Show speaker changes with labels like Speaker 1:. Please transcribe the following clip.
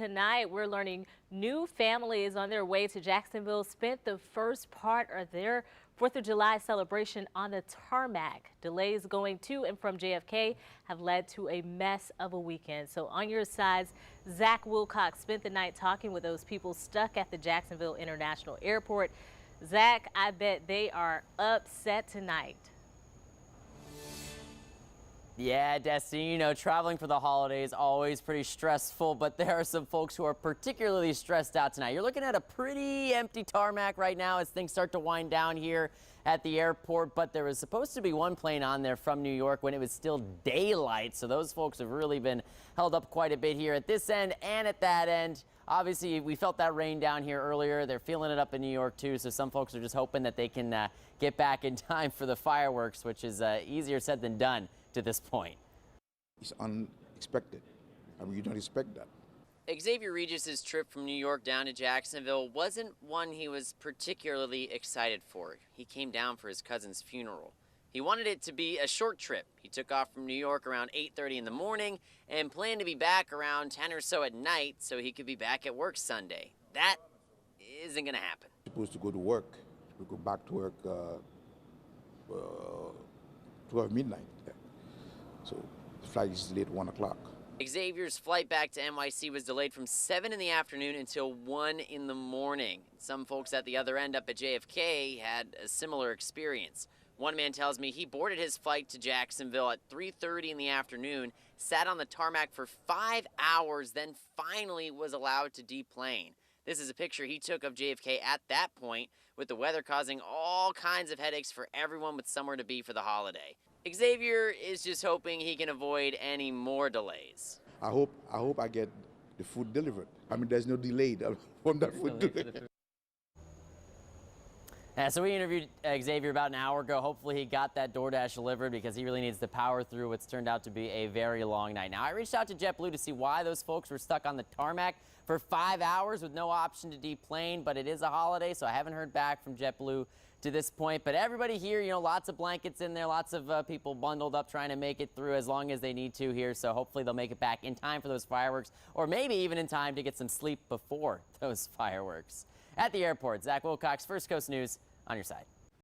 Speaker 1: Tonight, we're learning new families on their way to Jacksonville spent the first part of their 4th of July celebration on the tarmac. Delays going to and from JFK have led to a mess of a weekend. So on your sides, Zach Wilcox spent the night talking with those people stuck at the Jacksonville International Airport. Zach, I bet they are upset tonight.
Speaker 2: Yeah, Destiny, traveling for the holidays always pretty stressful, but there are some folks who are particularly stressed out tonight. You're looking at a pretty empty tarmac right now as things start to wind down here at the airport, but there was supposed to be one plane on there from New York when it was still daylight, so those folks have really been held up quite a bit here at this end and at that end. Obviously, we felt that rain down here earlier. They're feeling it up in New York, too, so some folks are just hoping that they can get back in time for the fireworks, which is easier said than done to this point.
Speaker 3: It's unexpected. I mean, you don't expect that.
Speaker 2: Xavier Regis's trip from New York down to Jacksonville wasn't one he was particularly excited for. He came down for his cousin's funeral. He wanted it to be a short trip. He took off from New York around 8:30 in the morning and planned to be back around 10 or so at night so he could be back at work Sunday. That isn't going to happen.
Speaker 3: Supposed to go to work. We go back to work 12 midnight. So the flight is late 1 o'clock.
Speaker 2: Xavier's flight back to NYC was delayed from 7 in the afternoon until 1 in the morning. Some folks at the other end up at JFK had a similar experience. One man tells me he boarded his flight to Jacksonville at 3:30 in the afternoon, sat on the tarmac for 5 hours, then finally was allowed to deplane. This is a picture he took of JFK at that point, with the weather causing all kinds of headaches for everyone with somewhere to be for the holiday. Xavier is just hoping he can avoid any more delays.
Speaker 3: I hope I get the food delivered. I mean, there's no delay from that food delivery.
Speaker 2: So we interviewed Xavier about an hour ago. Hopefully he got that DoorDash delivered because he really needs to power through what's turned out to be a very long night. Now, I reached out to JetBlue to see why those folks were stuck on the tarmac for 5 hours with no option to deplane, but it is a holiday, so I haven't heard back from JetBlue to this point. But everybody here, lots of blankets in there, lots of people bundled up trying to make it through as long as they need to here. So hopefully they'll make it back in time for those fireworks, or maybe even in time to get some sleep before those fireworks. At the airport, Zach Wilcox, First Coast News, on your side.